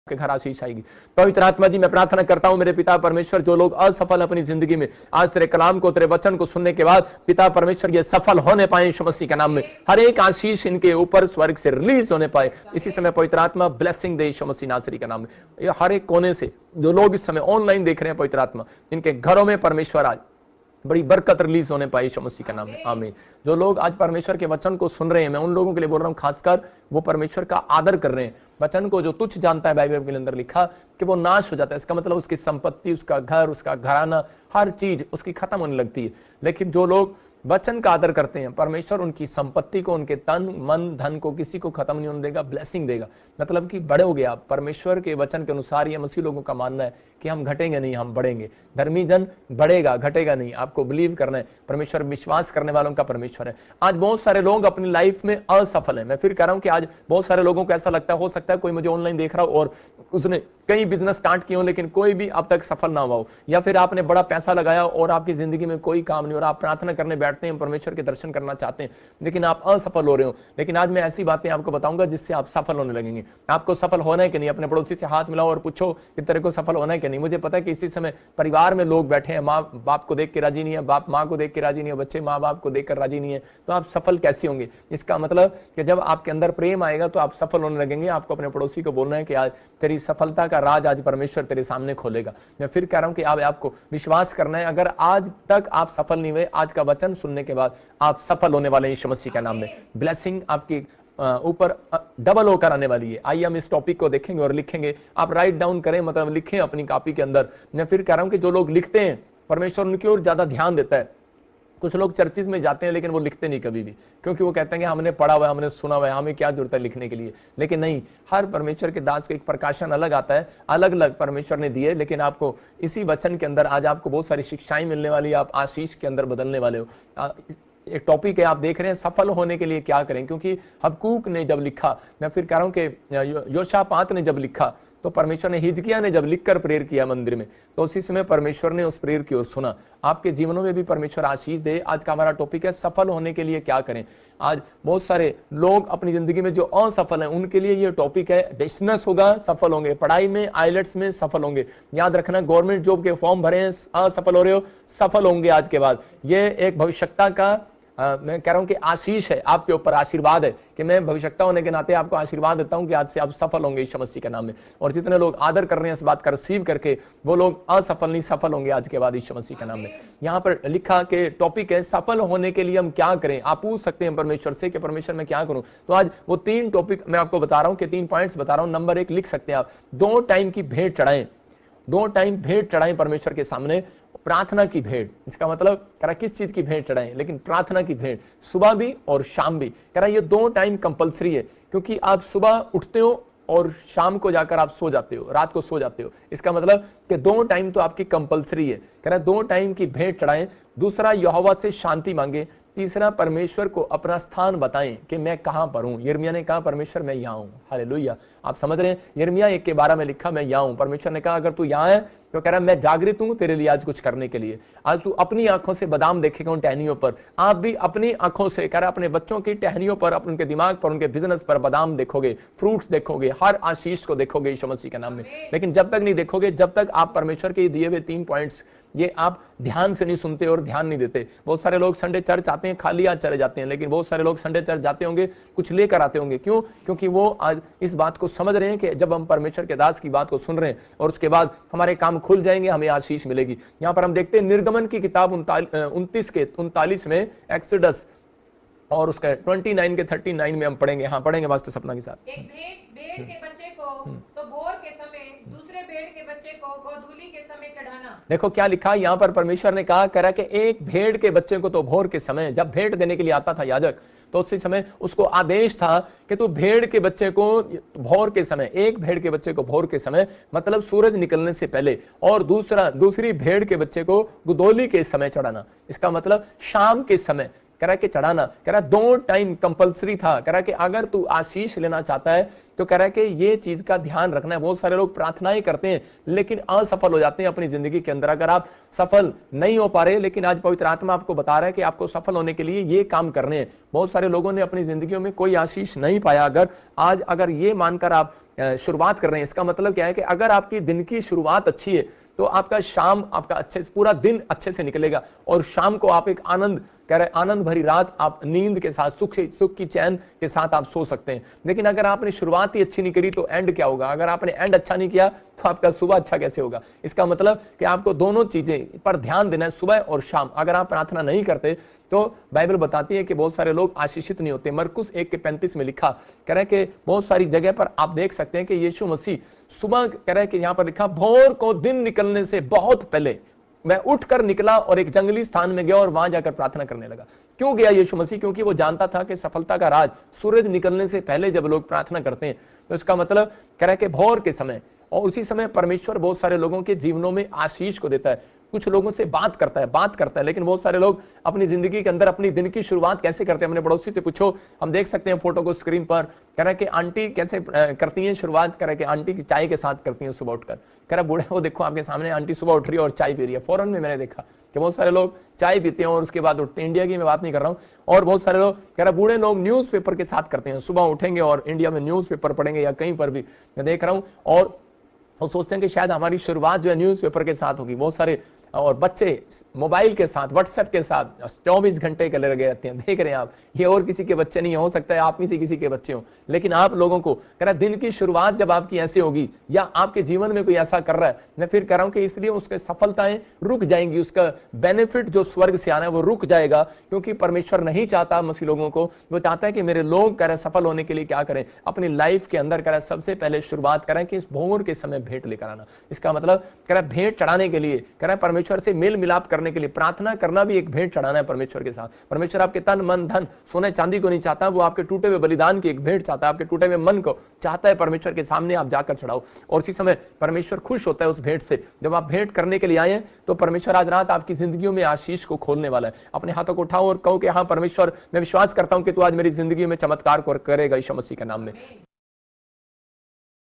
के घर आशीष आएगी। पवित्र आत्मा जी मैं प्रार्थना करता हूं मेरे पिता परमेश्वर, जो लोग असफल अपनी जिंदगी में आज तेरे कलाम को तेरे वचन को सुनने के बाद पिता परमेश्वर ये सफल होने पाए यीशु मसीह के नाम में, हर एक आशीष इनके ऊपर स्वर्ग से रिलीज होने पाए इसी समय। पवित्र आत्मा ब्लेसिंग दे यीशु मसीह नासरी के नाम में। ये हर एक कोने से जो लोग इस समय ऑनलाइन देख रहे हैं पवित्र आत्मा, इनके घरों में परमेश्वर आज बड़ी बरकत रिलीज होने पाई यीशु मसीह का नाम है, आमीन। जो लोग आज परमेश्वर के वचन को सुन रहे हैं, मैं उन लोगों के लिए बोल रहा हूं, खासकर वो परमेश्वर का आदर कर रहे हैं। वचन को जो तुच्छ जानता है, बाइबल के अंदर लिखा कि वो नाश हो जाता है, इसका मतलब उसकी संपत्ति, उसका घर, उसका घराना, हर चीज उसकी खत्म होने लगती है। लेकिन जो लोग वचन का आदर करते हैं, परमेश्वर उनकी संपत्ति को, उनके तन मन धन को किसी को खत्म नहीं होने देगा, ब्लेसिंग देगा। मतलब कि बढ़ोगे आप परमेश्वर के वचन के अनुसार। ये मसीह लोगों का मानना है कि हम घटेंगे नहीं, हम बढ़ेंगे। धर्मी जन बढ़ेगा, घटेगा नहीं। आपको बिलीव करना है, परमेश्वर विश्वास करने वालों का परमेश्वर है। आज बहुत सारे लोग अपनी लाइफ में असफल हैं। मैं फिर कह रहा हूं कि आज बहुत सारे लोगों को ऐसा लगता है, हो सकता है कोई मुझे ऑनलाइन देख रहा हो और उसने कई बिजनेस स्टार्ट किए हो लेकिन कोई भी अब तक सफल ना हुआ हो, या फिर आपने बड़ा पैसा लगाया और आपकी जिंदगी में कोई काम नहीं, और आप प्रार्थना करने बैठते हैं, परमेश्वर के दर्शन करना चाहते हैं, लेकिन आप असफल हो रहे हो। लेकिन आज मैं ऐसी बातें आपको बताऊंगा जिससे आप सफल होने लगेंगे। आपको सफल होना है कि नहीं, अपने पड़ोसी से हाथ मिलाओ और पूछो कि तेरे को सफल होना है कि नहीं। मुझे पता है कि इसी समय परिवार में लोग बैठे हैं, माँ बाप को देख के राजी नहीं है, बाप माँ को देख के राजी नहीं है, बच्चे माँ बाप को देखकर राजी नहीं है, तो आप सफल कैसे होंगे? इसका मतलब कि जब आपके अंदर प्रेम आएगा तो आप सफल होने लगेंगे। आपको अपने पड़ोसी को बोलना है कि आज तेरी सफलता का राज आज परमेश्वर तेरे सामने खोलेगा। मैं फिर कह रहा हूं कि आपको विश्वास करना है। अगर आज तक आप सफल नहीं हुए, आज का वचन सुनने के बाद आप सफल होने वाले हैं यीशु मसीह के नाम में। ब्लेसिंग आपकी ऊपर डबल होकर आने वाली है। आइए हम इस टॉपिक को देखेंगे और लिखेंगे। आप राइट डाउन करें, मतलब लिखें अपनी कॉपी के अंदर। मैं फिर कह रहा हूं कि जो लोग लिखते हैं परमेश्वर उनकी ओर ज्यादा ध्यान देता है। कुछ लोग चर्चिज में जाते हैं लेकिन वो लिखते नहीं कभी भी, क्योंकि वो कहते हैं कि हमने पढ़ा हुआ है, हमने सुना हुआ है, हमें क्या जरूरत है लिखने के लिए। लेकिन नहीं, हर परमेश्वर के दास को एक प्रकाशन अलग आता है, अलग अलग परमेश्वर ने दिए। लेकिन आपको इसी वचन के अंदर आज आपको बहुत सारी शिक्षाएं मिलने वाली है, आप आशीष के अंदर बदलने वाले हो। एक टॉपिक है, आप देख रहे हैं सफल होने के लिए क्या करें। क्योंकि हबक्कूक ने जब लिखा, मैं फिर कह रहा हूं कि योशापात ने जब लिखा, तो परमेश्वर ने, हिजकिय्याह ने जब लिखकर प्रेयर किया मंदिर में, तो उसी समय परमेश्वर ने उस प्रेयर की ओर सुना। आपके जीवनों में भी परमेश्वर आशीष दे। आज का हमारा टॉपिक है सफल होने के लिए क्या करें। आज बहुत सारे लोग अपनी जिंदगी में जो असफल हैं उनके लिए ये टॉपिक है। बिजनेस होगा, सफल होंगे। पढ़ाई में, आइलेट्स में सफल होंगे। याद रखना, गवर्नमेंट जॉब के फॉर्म भरे हैं, असफल हो रहे हो, सफल होंगे आज के बाद। ये एक भविष्यता का मैं कह रहा हूं कि आशीष है आपके ऊपर, आशीर्वाद है कि मैं भविष्यता होने के नाते आपको आशीर्वाद देता हूं कि आज से आप सफल होंगे यीशु मसीह के नाम में। और जितने लोग आदर कर रहे हैं इस बात का रिसीव करके, वो लोग असफल नहीं सफल होंगे आज के बाद यीशु मसीह के नाम में। यहाँ पर लिखा कि टॉपिक है सफल होने के लिए हम क्या करें। आप पूछ सकते हैं परमेश्वर से कि परमेश्वर मैं क्या करूं। तो आज वो 3 टॉपिक मैं आपको बता रहा हूं कि 3 पॉइंट्स बता रहा हूं। नंबर 1 लिख सकते हैं आप, 2 टाइम की भेंट चढ़ाएं। 2 टाइम भेंट चढ़ाएं परमेश्वर के सामने। प्रार्थना की भेंट, इसका मतलब कह रहा किस चीज की भेंट चढ़ाएं, लेकिन प्रार्थना की भेंट सुबह भी और शाम भी। कह रहा ये 2 टाइम कंपलसरी है, क्योंकि आप सुबह उठते हो और शाम को जाकर आप सो जाते हो, रात को सो जाते हो। इसका मतलब कि 2 टाइम तो आपकी कंपलसरी है। कह रहा 2 टाइम की भेंट चढ़ाएं। दूसरा, यहोवा से शांति मांगे। तीसरा, परमेश्वर को अपना स्थान बताएं कि मैं कहां पर हूं। यिर्मयाह ने कहा परमेश्वर मैं यहां हूं। हालेलुया। आप समझ रहे हैं, यिर्मयाह 1 के 12 में लिखा मैं यहां हूं। परमेश्वर ने कहा अगर तू यहां है तो कह रहा मैं जागृत हूं तेरे लिए आज कुछ करने के लिए। आज तू अपनी आंखों से बादाम देखेगा उन टहनियों पर। आप भी अपनी आंखों से, कह रहा अपने बच्चों की टहनियों पर, उनके दिमाग पर, उनके बिजनेस पर बादाम देखोगे, फ्रूट्स देखोगे, हर आशीष को देखोगे यीशु मसीह के नाम में। लेकिन जब तक नहीं देखोगे, जब तक आप परमेश्वर के दिए हुए 3 पॉइंट्स ये आप ध्यान से नहीं सुनते और ध्यान नहीं देते। बहुत सारे लोग संडे चर्च आते हैं, खाली हाथ चले जाते हैं, लेकिन बहुत सारे लोग संडे चर्च जाते होंगे, कुछ लेकर आते होंगे। क्यों? क्योंकि वो आज इस बात को समझ रहे हैं कि जब हम परमेश्वर के दास की बात को सुन रहे हैं और उसके बाद हमारे काम खुल जाएंगे, हमें आशीष मिलेगी। यहां पर हम देखते हैं निर्गमन की किताब 29 के 39 में, एक्सोडस और उसका 29 के 39 में हम पढ़ेंगे। हाँ पढ़ेंगे मास्टर सपना के साथ। एक भेड़ के बच्चे को तो भोर के समय, दूसरे भेड़ के बच्चे को गोधूली के समय चढ़ाना। देखो क्या लिखा यहाँ पर, परमेश्वर ने कहा करा कि एक भेड़ के बच्चे को तो भोर के समय, जब भेंट देने के लिए आता था याजक, तो उसी समय उसको आदेश था कि तू भेड़ के बच्चे को भोर के समय, एक भेड़ के बच्चे को भोर के समय मतलब सूरज निकलने से पहले, और दूसरी भेड़ के बच्चे को गुदोली के समय चढ़ाना। इसका मतलब शाम के समय कह रहा कि चढ़ाना। कह रहा 2 टाइम कंपलसरी था। कह रहा कि अगर तू आशीष लेना चाहता है तो कह रहा है कि ये चीज का ध्यान रखना है। बहुत सारे लोग प्रार्थनाएं करते हैं लेकिन असफल हो जाते हैं अपनी जिंदगी के अंदर। अगर आप सफल नहीं हो पा रहे, लेकिन आज पवित्र आत्मा आपको बता रहा है कि आपको सफल होने के लिए ये काम करने हैं। बहुत सारे लोगों ने अपनी जिंदगियों में कोई आशीष नहीं पाया। अगर ये मानकर आप शुरुआत कर रहे हैं, इसका मतलब क्या है कि अगर आपकी दिन की शुरुआत अच्छी है तो आपका शाम आपका अच्छे से, पूरा दिन अच्छे से निकलेगा और शाम को आप एक आनंद भरी रात आप नींद के साथ सुख की चैन के साथ आप सो सकते हैं। लेकिन अगर आपने शुरुआत ही अच्छी नहीं करी तो एंड क्या होगा? अगर आपने एंड अच्छा नहीं किया तो आपका सुबह अच्छा कैसे होगा? इसका मतलब कि आपको दोनों चीजें पर ध्यान देना है, सुबह और शाम। अगर आप प्रार्थना नहीं करते तो बाइबल बताती है कि बहुत सारे लोग आशीषित नहीं होते। मरकुस 1:35 में लिखा कह रहा है कि बहुत सारी जगह पर आप देख सकते हैं कि यीशु मसीह सुबह, कह रहा है कि यहां पर लिखा, भोर को दिन निकलने से बहुत पहले मैं उठकर निकला और एक जंगली स्थान में गया और वहां जाकर प्रार्थना करने लगा। क्यों गया यीशु मसीह? क्योंकि वो जानता था कि सफलता का राज सूरज निकलने से पहले जब लोग प्रार्थना करते हैं तो इसका मतलब कह रहा है कि भोर के समय, और उसी समय परमेश्वर बहुत सारे लोगों के जीवनों में आशीष को देता है। कुछ लोगों से बात करता है, लेकिन बहुत सारे लोग अपनी जिंदगी के अंदर अपनी दिन की शुरुआत कैसे करते हैं? अपने पड़ोसी से पूछो, हम देख सकते हैं फोटो को स्क्रीन पर। कह रहा है कि आंटी कैसे करती हैं शुरुआत? कह रहा है कि आंटी की चाय के साथ करती हैं सुबह उठकर। कह रहा है बूढ़े, वो देखो आपके सामने आंटी सुबह उठ रही है और चाय पी रही है। फौरन में मैंने देखा कि बहुत सारे लोग चाय पीते हैं और उसके बाद उठते हैं। इंडिया की मैं बात नहीं कर रहा हूँ। और बहुत सारे लोग, कह रहा है बूढ़े लोग न्यूज़पेपर के साथ करते हैं, सुबह उठेंगे और इंडिया में न्यूज़पेपर पढ़ेंगे या कहीं पर भी मैं देख रहा हूँ, और वो सोचते हैं कि शायद हमारी शुरुआत जो है न्यूज़पेपर के साथ होगी। बहुत सारे और बच्चे मोबाइल के साथ, व्हाट्सएप के साथ 24 घंटे के लगे रहते हैं। देख रहे हैं आप, ये और किसी के बच्चे नहीं, हो सकता है आप में से किसी के बच्चे हो, लेकिन आप लोगों को कह रहा है दिन की शुरुआत जब आपकी ऐसे होगी या आपके जीवन में कोई ऐसा कर रहा है, मैं फिर कह रहा हूं कि इसलिए उसके सफलताएं रुक जाएंगी, उसका बेनिफिट जो स्वर्ग से आना है वो रुक जाएगा, क्योंकि परमेश्वर नहीं चाहता मसीह लोगों को। वो चाहता है कि मेरे लोग कह रहे सफल होने के लिए क्या करें? अपनी लाइफ के अंदर कह रहा है सबसे पहले शुरुआत करें कि इस भोर के समय भेंट लेकर आना। इसका मतलब कह रहा है भेंट चढ़ाने के लिए, कह रहा है परमेश्वर से मेल मिलाप करने के लिए प्रार्थना करना भी एक भेंट चढ़ाना है परमेश्वर के साथ। परमेश्वर आपके तन मन धन सोने चांदी को नहीं चाहता, वो आपके टूटे हुए बलिदान की एक भेंट चाहता है। आपके टूटे हुए मन को चाहता है परमेश्वर के सामने आप जाकर चढ़ाओ, और उसी समय परमेश्वर खुश होता है उस भेंट से। जब आप भेंट करने के लिए आए तो परमेश्वर आज रात आपकी जिंदगियों में आशीष को खोलने वाला है। अपने हाथों को उठाओ और कहो कि हाँ परमेश्वर, मैं विश्वास करता हूं कि तू आज मेरी जिंदगी में चमत्कार करेगा यीशु मसीह के नाम में।